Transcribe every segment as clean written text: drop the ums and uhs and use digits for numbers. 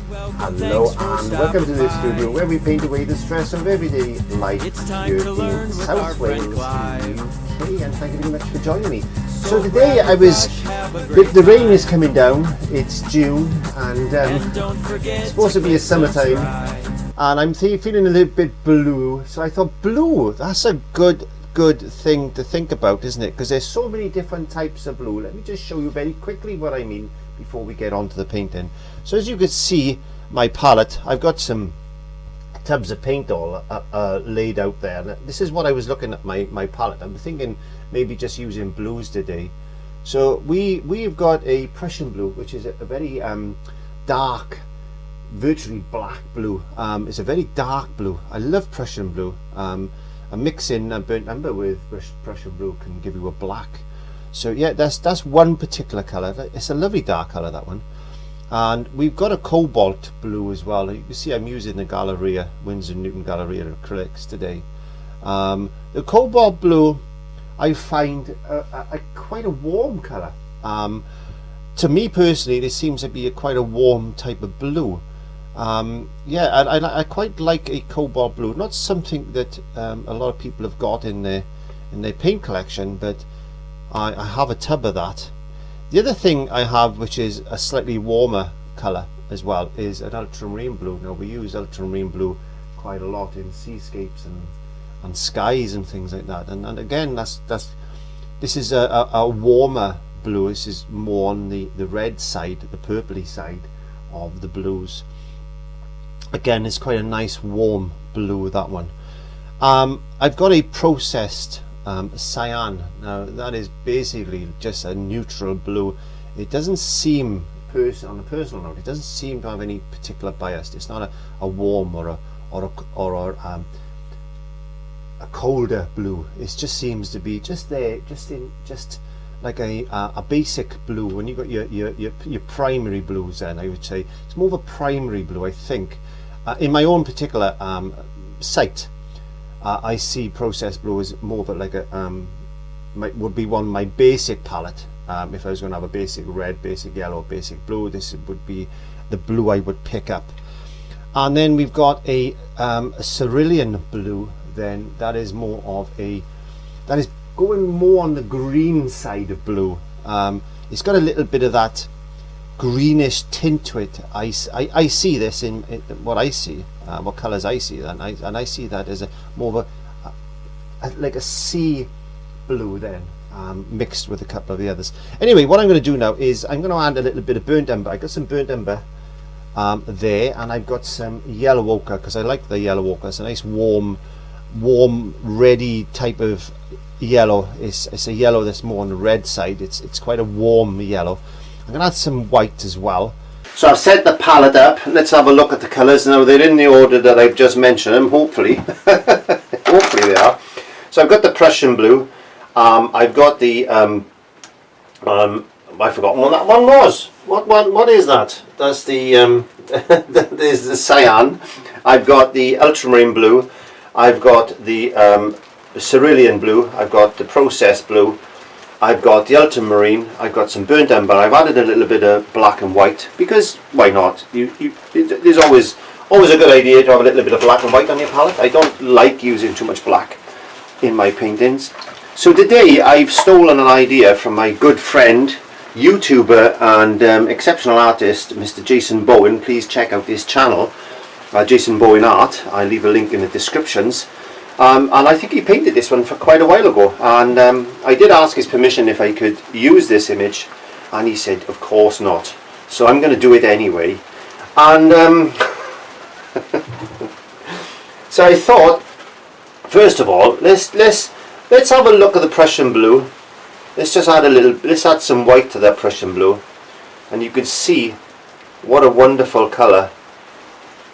Hello and welcome to the studio where we paint away the stress of everyday life here in South Wales in the UK, and thank you very much for joining me. So today the rain is coming down, it's June and it's supposed to be a summertime, and I'm feeling a little bit blue, so I thought blue, that's a good thing to think about, isn't it? Because there's so many different types of blue. Let me just show you very quickly what I mean before we get on to the painting. So as you can see, my palette, I've got some tubs of paint all laid out there. Now, this is what I was looking at my palette. I'm thinking maybe just using blues today. So we've got a Prussian blue, which is a very dark, virtually black blue. It's a very dark blue. I love Prussian blue. A mix in burnt umber with Prussian blue can give you a black. So yeah, that's one particular colour. It's a lovely dark colour, that one. And we've got a Cobalt Blue as well. You can see I'm using the Galleria, Winsor Newton Galleria acrylics today. The Cobalt Blue I find quite a warm colour. To me personally, this seems to be quite a warm type of blue. Yeah, I quite like a Cobalt Blue. Not something that a lot of people have got in their paint collection, but I have a tub of that. The other thing I have, which is a slightly warmer colour as well, is an Ultramarine Blue. Now we use Ultramarine Blue quite a lot in seascapes and skies and things like that. And again, this is a warmer blue. This is more on the red side, the purpley side of the blues. Again, it's quite a nice warm blue, that one. I've got a processed cyan. Now that is basically just a neutral blue. It doesn't seem, on a personal note, it doesn't seem to have any particular bias. It's not a warm or a colder blue. It just seems to be just there, just like a basic blue. When you got your primary blues, then I would say it's more of a primary blue, I think. In my own particular site, I see processed blue as more of like would be one of my basic palette. If I was going to have a basic red, basic yellow, basic blue, this would be the blue I would pick up. And then we've got a cerulean blue. Then that is more of that is going more on the green side of blue. It's got a little bit of that greenish tint to it. I see this in what I see, what colours I see, and I see that as more of like a sea blue then, mixed with a couple of the others. Anyway, what I'm going to do now is I'm going to add a little bit of burnt umber. I got some burnt umber there, and I've got some yellow ochre, because I like the yellow ochre. It's a nice warm ready type of yellow. It's a yellow that's more on the red side. It's quite a warm yellow. I'm going to add some white as well. So I've set the palette up. Let's have a look at the colours. Now they're in the order that I've just mentioned them, hopefully. Hopefully they are. So I've got the Prussian blue. I've got the I've forgotten what that one was. What is that? That's the there's the cyan. I've got the ultramarine blue. I've got the cerulean blue. I've got the processed blue. I've got the ultramarine. I've got some burnt umber. I've added a little bit of black and white, because why not? There's always a good idea to have a little bit of black and white on your palette. I don't like using too much black in my paintings. So today I've stolen an idea from my good friend, YouTuber and exceptional artist, Mr. Jason Bowen. Please check out his channel, Jason Bowen Art. I'll leave a link in the descriptions. And I think he painted this one for quite a while ago, and I did ask his permission if I could use this image, and he said of course not. So I'm going to do it anyway. And so I thought, first of all, let's have a look at the Prussian blue. Let's add some white to that Prussian blue, and you can see what a wonderful colour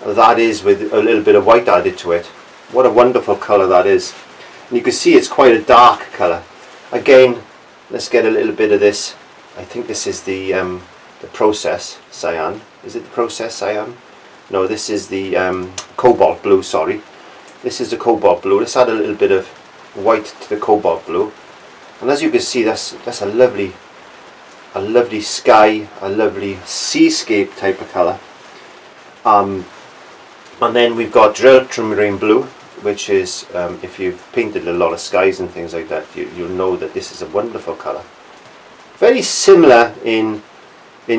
that is with a little bit of white added to it. What a wonderful colour that is. And you can see it's quite a dark colour. Again, let's get a little bit of this. I think this is the process cyan. Is it the process cyan? No, this is the Cobalt Blue, sorry. This is the Cobalt Blue. Let's add a little bit of white to the Cobalt Blue. And as you can see, that's a lovely sky, a lovely seascape type of colour. And then we've got Ultramarine Blue, which is, if you've painted a lot of skies and things like that, you'll know that this is a wonderful colour. Very similar in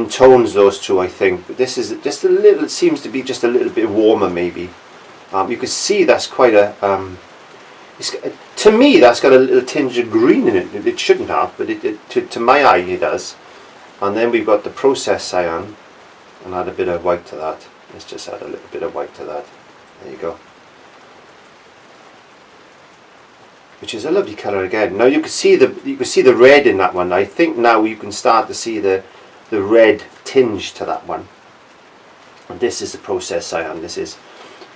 tones, those two, I think, but this is just a little, it seems to be just a little bit warmer maybe. You can see that's quite a, to me that's got a little tinge of green in it. It shouldn't have, but to my eye it does. And then we've got the processed cyan, and add a bit of white to that. Let's just add a little bit of white to that. There you go. Which is a lovely colour again. Now you can see the red in that one. I think now you can start to see the red tinge to that one. And this is the processed cyan. This is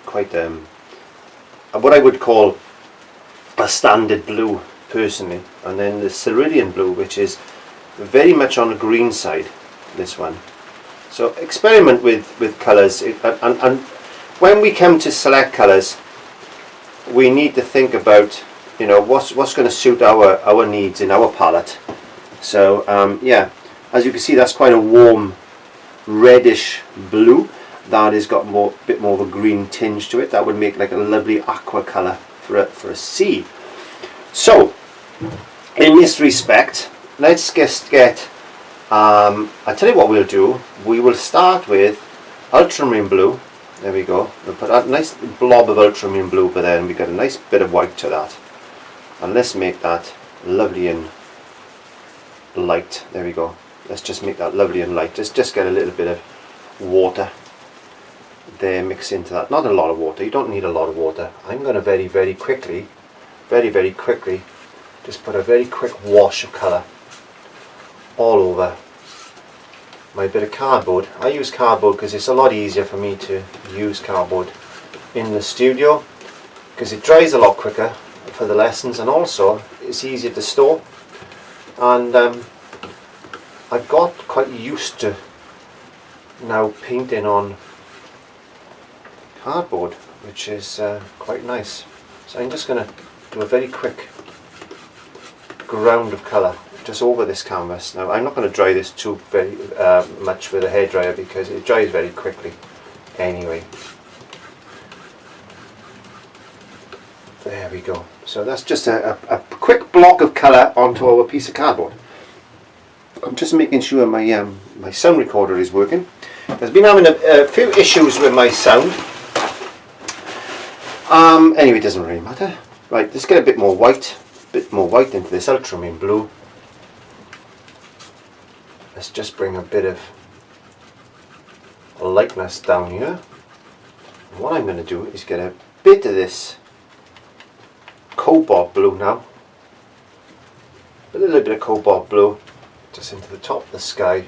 quite what I would call a standard blue personally. And then the cerulean blue, which is very much on the green side, this one. So experiment with colours, and when we come to select colours, we need to think about, you know, what's going to suit our needs in our palette. So yeah, as you can see, that's quite a warm reddish blue. That has got a bit more of a green tinge to it. That would make like a lovely aqua colour for a sea. So in this respect, let's just get, I'll tell you what we'll do. We will start with ultramarine blue. There we go. We'll put a nice blob of ultramarine blue, but then we got a nice bit of white to that. And let's make that lovely and light. There we go. Let's just make that lovely and light. Just get a little bit of water there, mix into that. Not a lot of water. You don't need a lot of water. I'm going to very quickly just put a very quick wash of colour all over my bit of cardboard. I use cardboard because it's a lot easier for me to use cardboard in the studio, because it dries a lot quicker for the lessons, and also it's easier to store. And I've got quite used to now painting on cardboard, which is quite nice. So I'm just going to do a very quick ground of colour just over this canvas. Now I'm not going to dry this too very much with a hairdryer, because it dries very quickly anyway. There we go. So that's just a quick block of colour onto our piece of cardboard. I'm just making sure my my sound recorder is working. I've been having a few issues with my sound. Anyway, it doesn't really matter. Right, let's get a bit more white into this ultramarine blue. Let's just bring a bit of lightness down here. And what I'm going to do is get a bit of this cobalt blue now. A little bit of cobalt blue just into the top of the sky,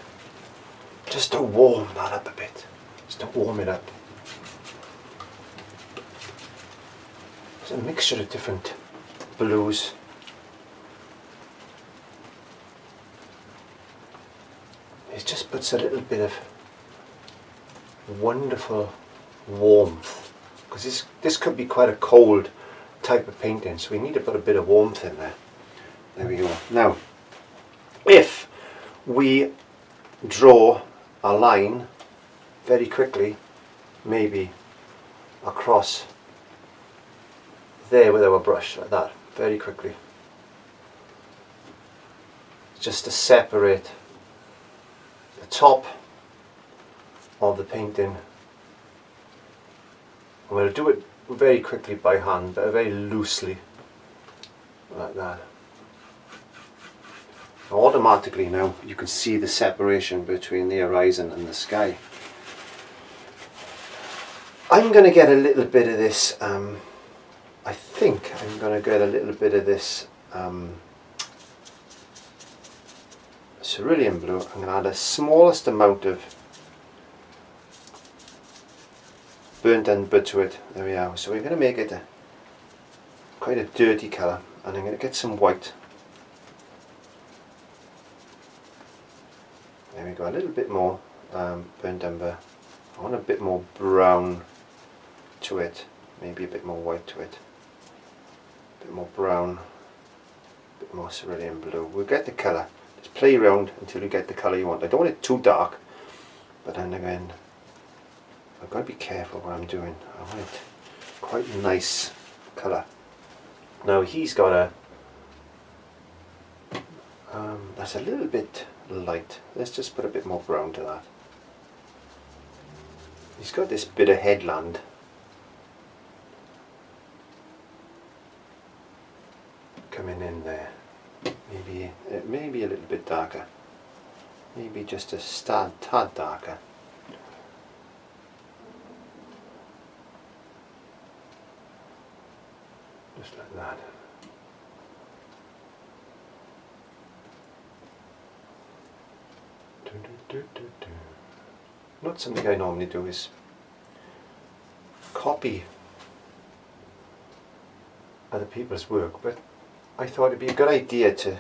just to warm that up a bit, just to warm it up. It's a mixture of different blues. It just puts a little bit of wonderful warmth, because this could be quite a cold type of painting, so we need to put a bit of warmth in there. There we go. Now, if we draw a line very quickly, maybe across there with our brush, like that, very quickly, just to separate the top of the painting. I'm going to do it very quickly by hand, but very loosely, like that. Automatically now you can see the separation between the horizon and the sky. I'm going to get a little bit of this, I think I'm going to get a little bit of this cerulean blue. I'm going to add the smallest amount of burnt umber to it. There we are. So we're going to make it quite a dirty colour, and I'm going to get some white. There we go, a little bit more burnt umber. I want a bit more brown to it, maybe a bit more white to it. A bit more brown, a bit more cerulean blue. We'll get the colour. Just play around until you get the colour you want. I don't want it too dark, but then again, I've got to be careful what I'm doing. I want it quite a nice colour. Now he's got a that's a little bit light. Let's just put a bit more brown to that. He's got this bit of headland. Coming in there. Maybe a little bit darker. Maybe just a tad darker. Just like that. Not something I normally do is copy other people's work, but I thought it'd be a good idea to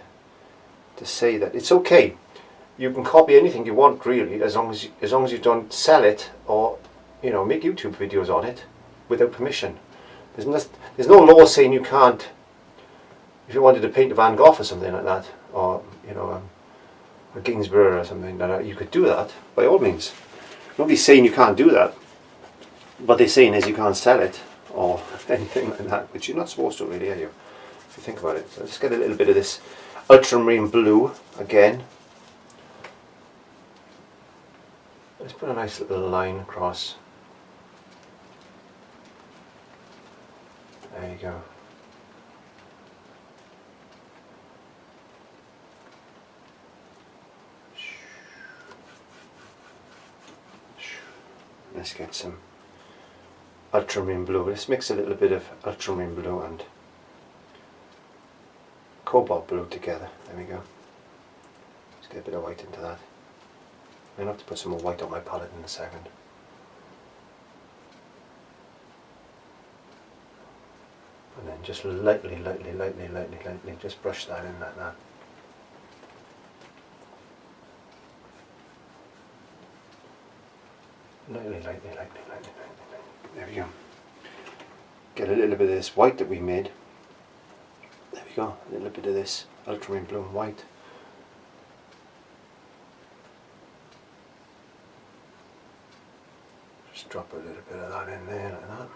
say that it's okay. You can copy anything you want, really, as long as you don't sell it or, you know, make YouTube videos on it without permission. There's no law saying you can't. If you wanted to paint a Van Gogh or something like that, or you know, a Ginsberg or something like that, you could do that by all means. Nobody's saying you can't do that. What they're saying is you can't sell it or anything like that, which you're not supposed to, really, are you? If you think about it. So let's get a little bit of this Ultramarine Blue again. Let's put a nice little line across. There you go. Let's get some Ultramarine Blue. Let's mix a little bit of Ultramarine Blue and Cobalt Blue together. There we go. Let's get a bit of white into that. I'm going to have to put some more white on my palette in a second. And then just lightly, just brush that in like that. Lightly. There we go. Get a little bit of this white that we made. There we go. A little bit of this Ultramarine Blue and white. Just drop a little bit of that in there like that.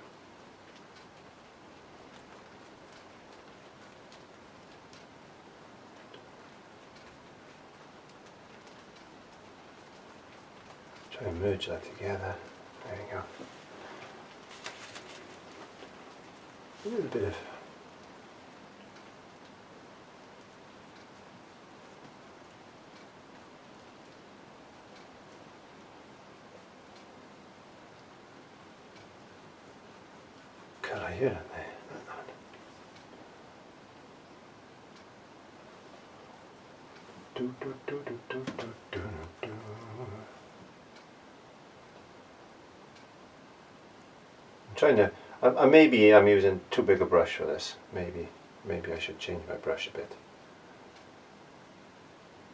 Try and merge that together. There you go. A little bit of colour here and there. Trying to, maybe I'm using too big a brush for this. Maybe I should change my brush a bit.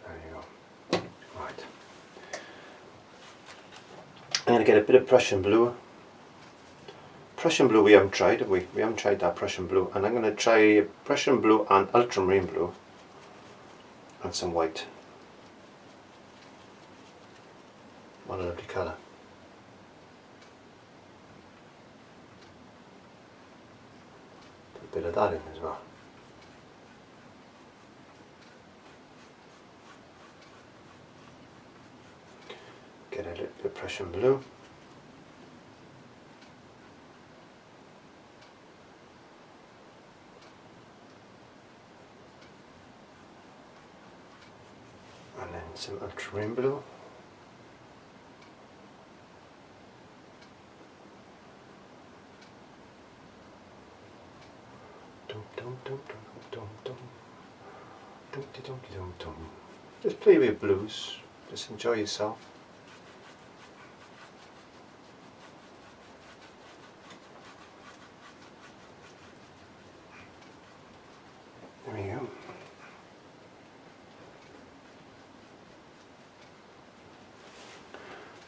There you go. Right. I'm going to get a bit of Prussian blue. Prussian blue we haven't tried, have we? We haven't tried that Prussian blue. And I'm going to try Prussian blue and Ultramarine blue. And some white. What a lovely colour. Bit of that in as well. Get a little bit of Prussian blue. And then some ultramarine blue. Just play with your blues, just enjoy yourself. There we go.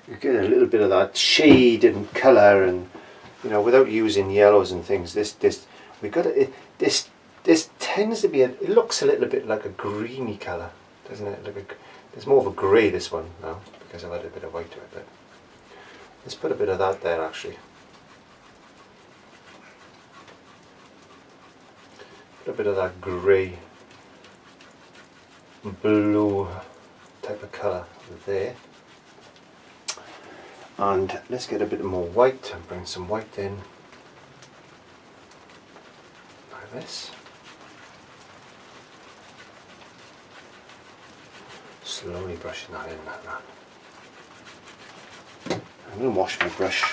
You get a little bit of that shade and colour, and you know, without using yellows and things. This tends to be it looks a little bit like a greeny colour, doesn't it? There's more of a grey this one now because I've added a bit of white to it. But Let's put a bit of that there actually. Put a bit of that grey, blue type of colour there. And let's get a bit more white and bring some white in. Like this. Slowly brushing that in like that. I'm going to wash my brush.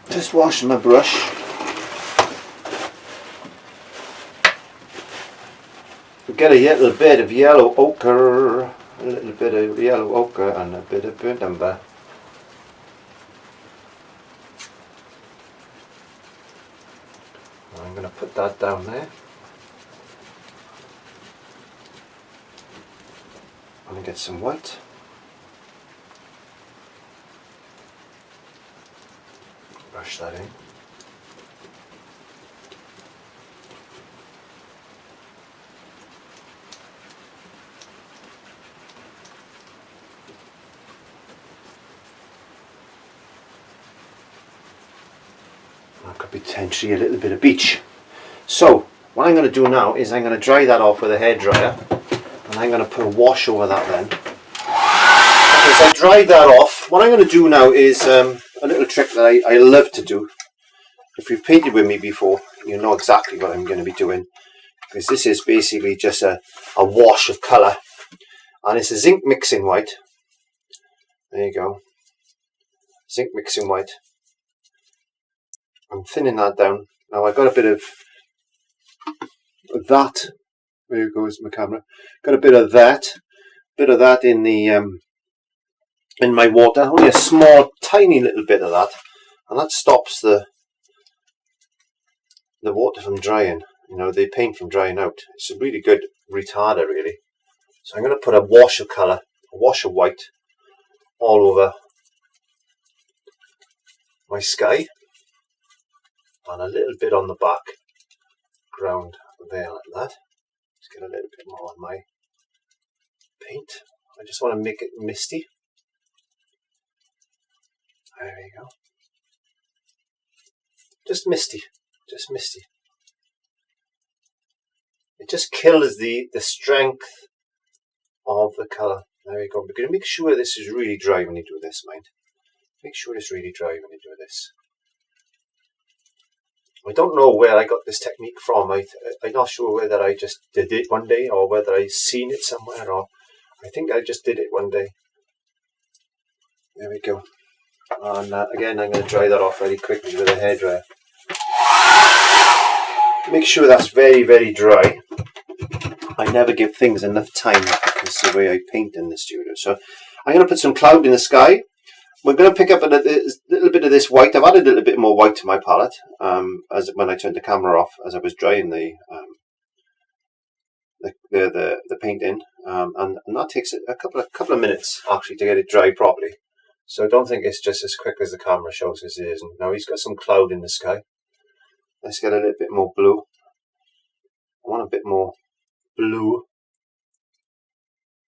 Just washing my brush. We get a little bit of yellow ochre, a little bit of yellow ochre and a bit of burnt umber. I'm going to put that down there. I'm going to get some white. Brush that in. I could potentially a little bit of beach. So what I'm going to do now is I'm going to dry that off with a hairdryer, and I'm going to put a wash over that then. As I dried that off, what I'm going to do now is a little trick that I love to do. If you've painted with me before, you know exactly what I'm going to be doing, because this is basically just a wash of colour, and it's a zinc mixing white. There you go, zinc mixing white. I'm thinning that down. Now I've got a bit of that. There goes my camera. Got a bit of that in the in my water. Only a small, tiny little bit of that, and that stops the water from drying. You know, the paint from drying out. It's a really good retarder, really. So I'm going to put a wash of colour, a wash of white, all over my sky, and a little bit on the background there like that. Just get a little bit more on my paint. I just want to make it misty. There we go. Just misty. Just misty. It just kills the strength of the colour. There we go. We're going to make sure this is really dry when you do this, mind. Make sure it's really dry when you do this. I don't know where I got this technique from. I'm not sure whether I just did it one day or whether I seen it somewhere, or I think I just did it one day. There we go. And again, I'm going to dry that off very quickly with a hairdryer. Make sure that's very, very dry. I never give things enough time because the way I paint in the studio. So I'm going to put some cloud in the sky. We're going to pick up a little bit of this white. I've added a little bit more white to my palette as when I turned the camera off, as I was drying the paint in, and that takes a couple of minutes actually to get it dry properly. So don't think it's just as quick as the camera shows, as it isn't. Now he's got some cloud in the sky. Let's get a little bit more blue. I want a bit more blue.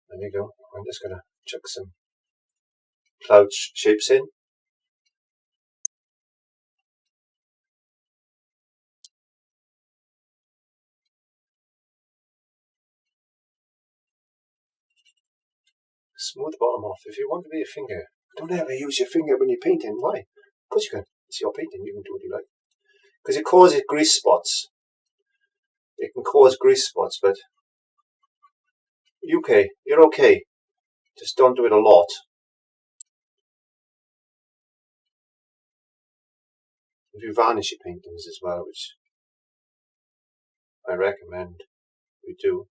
There we go. I'm just going to chuck some cloud shapes in. Smooth the bottom off. If you want to be a finger, don't ever use your finger when you're painting. Why? Because you can. It's your painting. You can do what you like. Because it causes grease spots. It can cause grease spots, but you're okay. Just don't do it a lot. If you varnish your paintings as well, which I recommend you do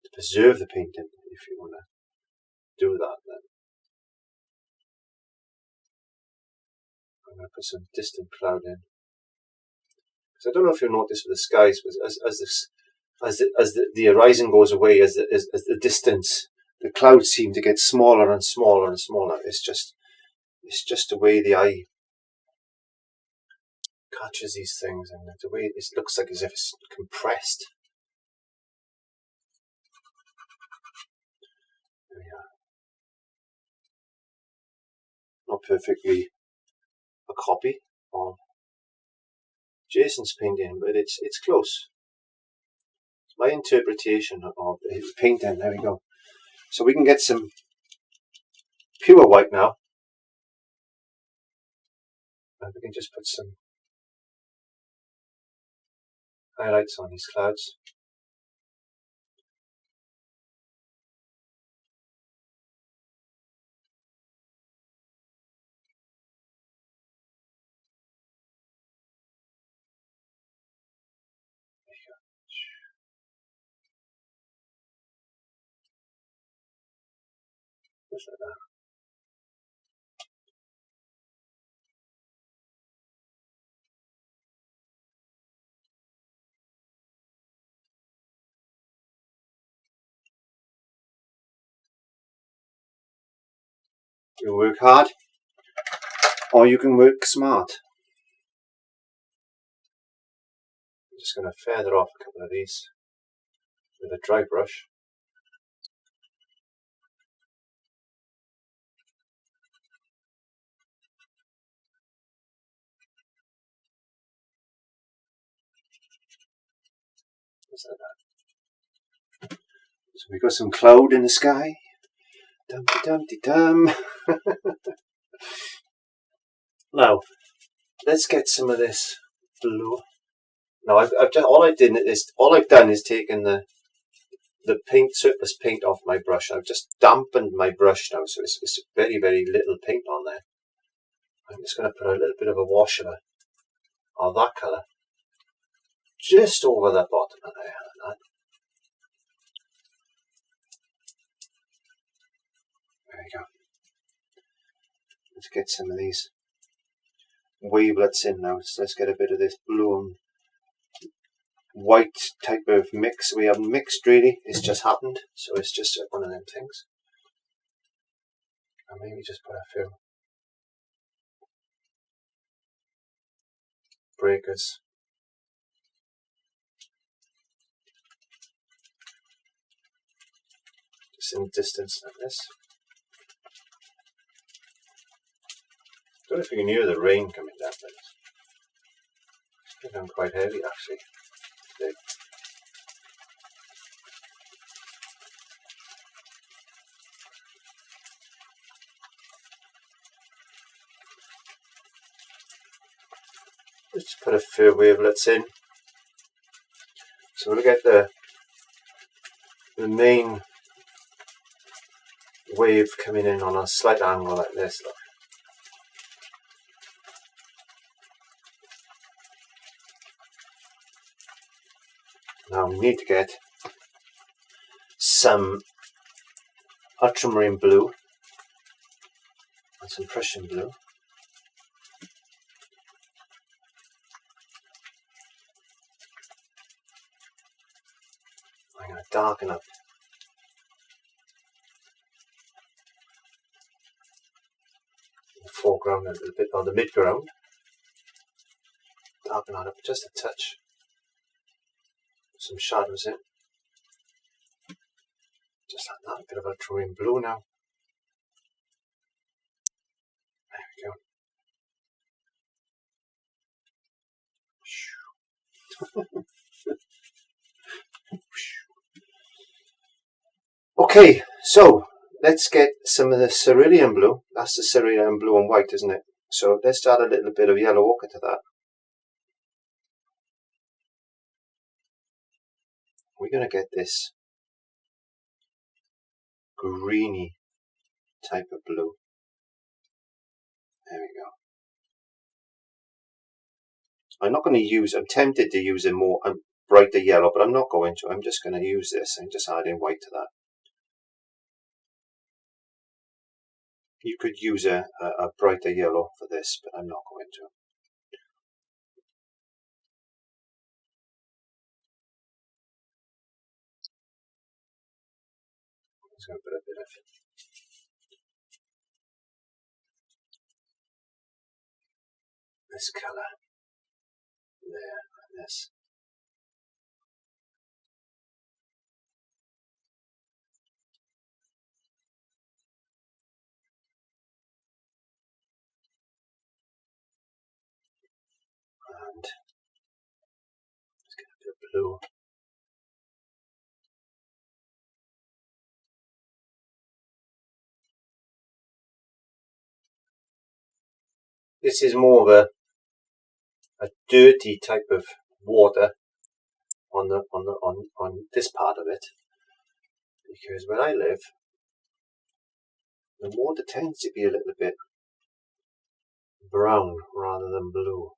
to preserve the painting, if you want to do that, then I'm going to put some distant cloud in. Because I don't know if you'll notice with the skies, but as the horizon goes away, as the distance, the clouds seem to get smaller and smaller and smaller. It's just the way the eye catches these things, and the way it looks like as if it's compressed. There we are. perfectly a copy of Jason's painting, but it's close. It's my interpretation of his painting. There we go. So we can get some pure white now. And we can just put some highlights on these clouds. Just like that. You work hard, or you can work smart. I'm just going to feather off a couple of these with a dry brush. Just like that. So we got some cloud in the sky. Dumpty dumpty dum. Now, let's get some of this blue. Now, I've just all I've done is taken the surface paint off my brush. I've just dampened my brush now, so it's very, very little paint on there. I'm just going to put a little bit of a wash of that colour just over the bottom of there. Like that. There we go. Let's get some of these wavelets in now. So let's get a bit of this blue and white type of mix. We haven't mixed really, it's just happened, so it's just one of them things. And maybe just put a few breakers. Just in the distance like this. Don't know if you can hear the rain coming down, but it's getting quite heavy actually today. Let's put a few wavelets in. So we'll get the main wave coming in on a slight angle like this. Look. Now we need to get some Ultramarine Blue and some Prussian Blue. I'm going to darken up the foreground a little bit, or the midground. Darken that up just a touch. Some shadows in. Just like that, a bit of Ultramarine Blue now. There we go. Okay, so let's get some of the Cerulean Blue. That's the Cerulean Blue and white, isn't it? So let's add a little bit of yellow ochre to that. We're going to get this greeny type of blue. There we go. I'm tempted to use a more brighter yellow, but I'm not going to. I'm just going to use this and just add in white to that. You could use a brighter yellow for this, but I'm not going to. I'm just going to put a bit of this colour there, and this. and let's get a bit of blue. This is more of a dirty type of water on this part of it, because where I live, the water tends to be a little bit brown rather than blue.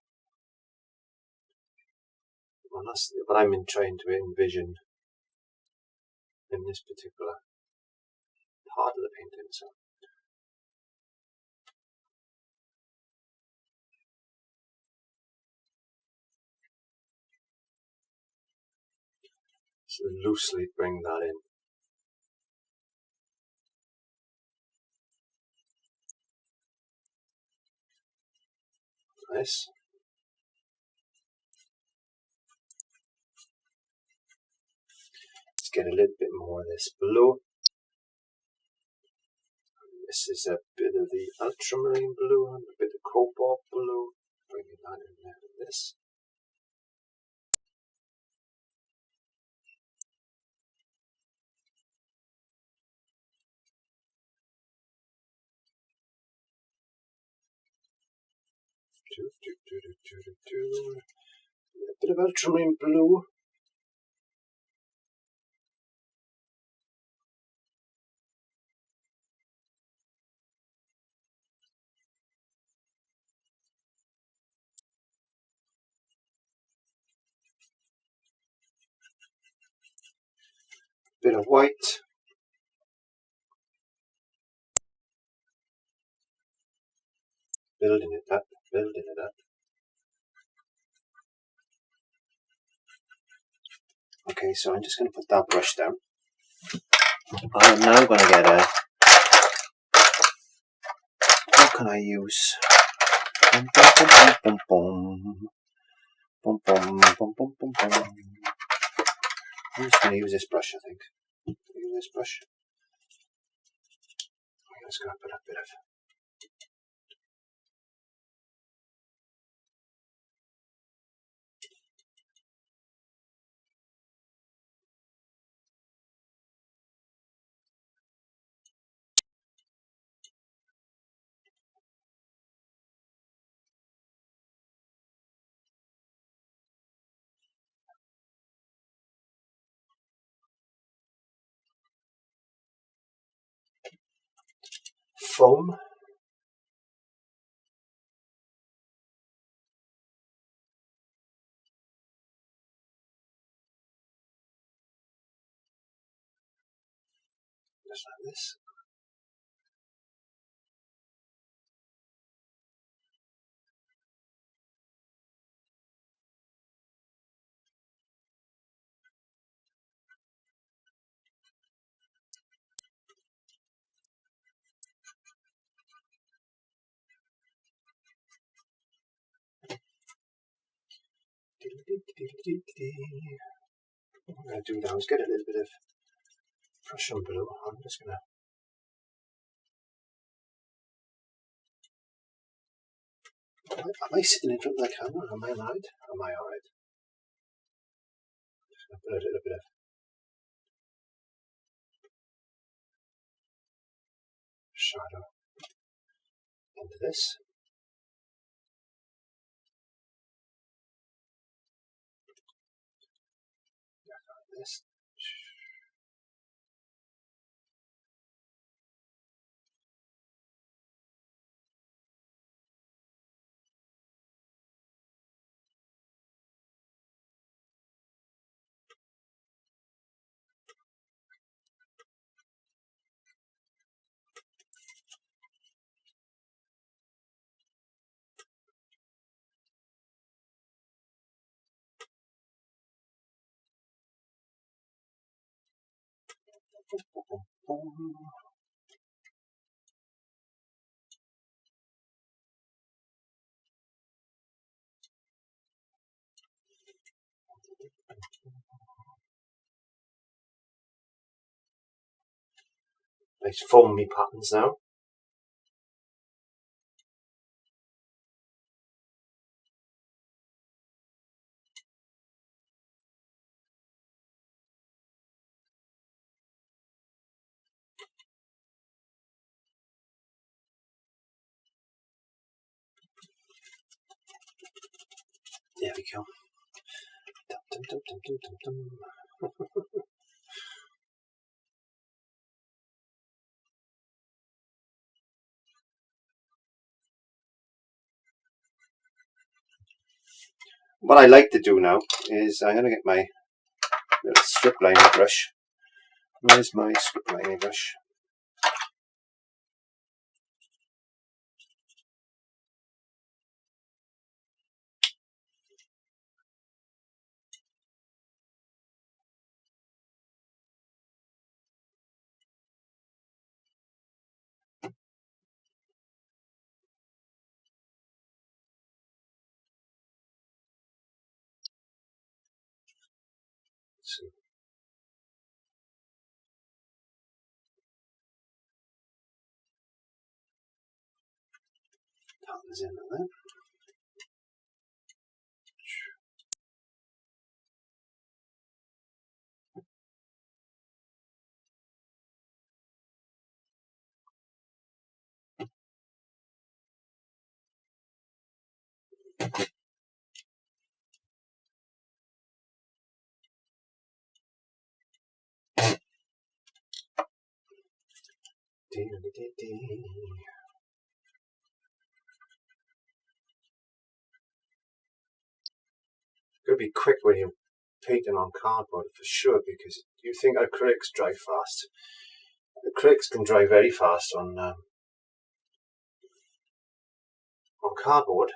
And that's what I'm trying to envision in this particular part of the painting. So loosely bring that in. Nice. Let's get a little bit more of this blue. This is a bit of the ultramarine blue and a bit of cobalt blue. Bringing that in there with this. A bit of ultramarine blue. Bit of white. Building it up, building it up. Okay, so I'm just going to put that brush down. I'm now going to get a... What can I use? Bum, bum, bum, bum, bum, bum, bum, bum, bum, bum, bum. I'm just going to use this brush, I think. Use this brush. I'm just going to put a bit of... foam. Just like this. What I'm going to do now is get a little bit of Prussian blue. I'm just going to... Am I sitting in front of the camera? Am I alright? Am I alright? I'm just going to put a little bit of shadow into this. Like this. Nice foamy patterns now. There we go. Dum, dum, dum, dum, dum, dum, dum. What I like to do now is I'm going to get my little strip lining brush. Where's my strip lining brush? So, patterns in there. Gotta be quick when you're painting on cardboard for sure, because you think acrylics dry fast. Acrylics can dry very fast on cardboard.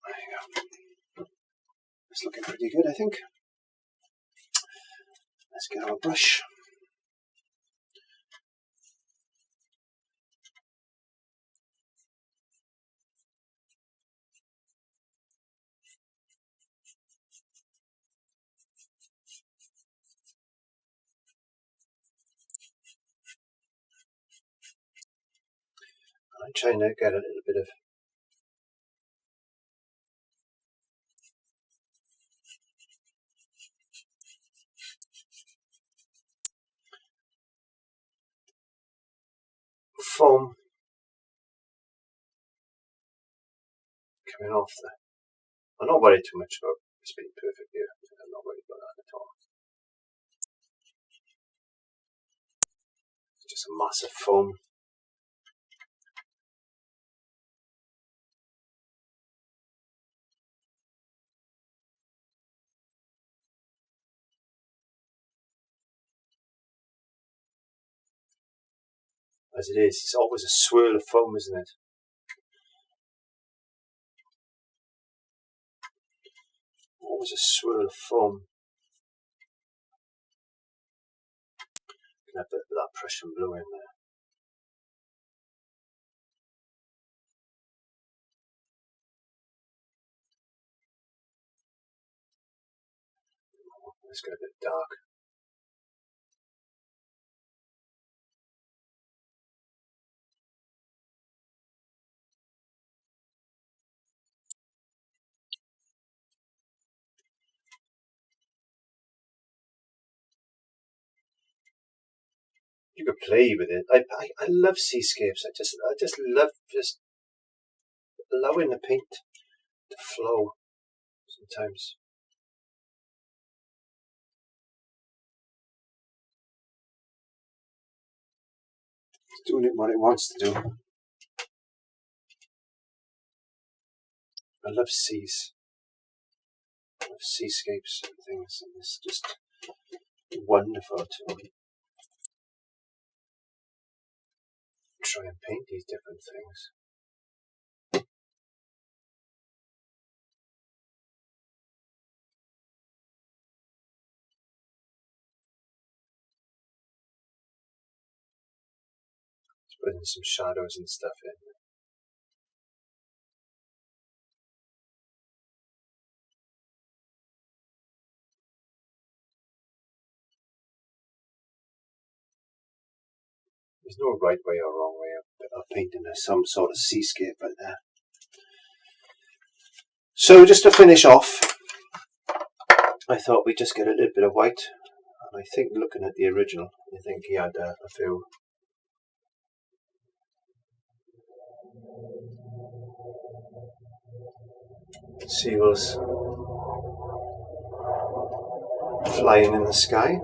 There you go. It's looking pretty good, I think. Let's get our brush. I'm trying to get a little bit of foam coming off there. I'm not worried too much about this being perfect here. I'm not worried about that at all. It's just a massive foam. As it is, it's always a swirl of foam, isn't it? Always a swirl of foam. Can have a bit of that Prussian blue in there. Let's get a bit dark. You could play with it. I love seascapes. I just love just allowing the paint to flow sometimes. It's doing it what it wants to do. I love seas. I love seascapes and things, and it's just wonderful to try and paint these different things. Just putting some shadows and stuff in. There's no right way or wrong way of painting some sort of seascape right there. So just to finish off, I thought we'd just get a little bit of white. And I think looking at the original, I think he had a few seagulls flying in the sky.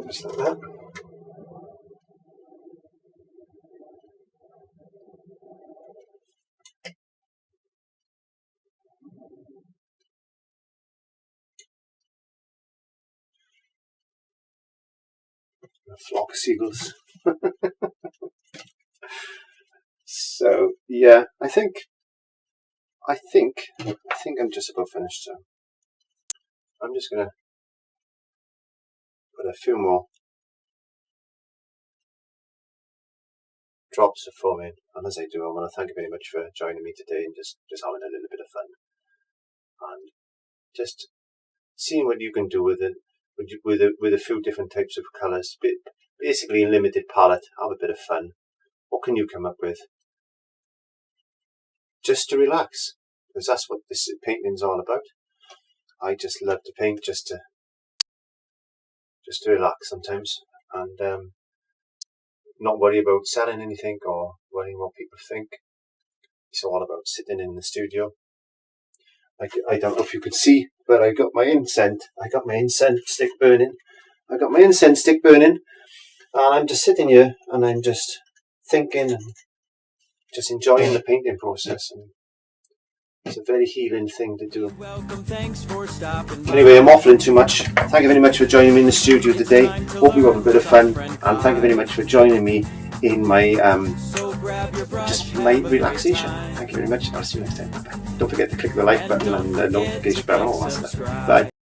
Just like that. A flock of seagulls. So yeah, I think I'm just about finished. So I'm just gonna put a few more drops of foam in, and as I do, I want to thank you very much for joining me today and just having a little bit of fun and just seeing what you can do with it, with a few different types of colours. Basically, a limited palette. Have a bit of fun. What can you come up with? Just to relax, because that's what this painting's all about. I just love to paint just to relax sometimes, and not worry about selling anything or worrying what people think. It's all about sitting in the studio. I don't know if you could see, but I got my incense stick burning. And I'm just sitting here and I'm just thinking and just enjoying the painting process. And it's a very healing thing to do. Anyway, I'm waffling too much. Thank you very much for joining me in the studio today. Hope you have a bit of fun, and thank you very much for joining me in my my relaxation. Thank you very much. I'll see you next time. Bye. Don't forget to click the like button and the notification bell and all that stuff. Bye.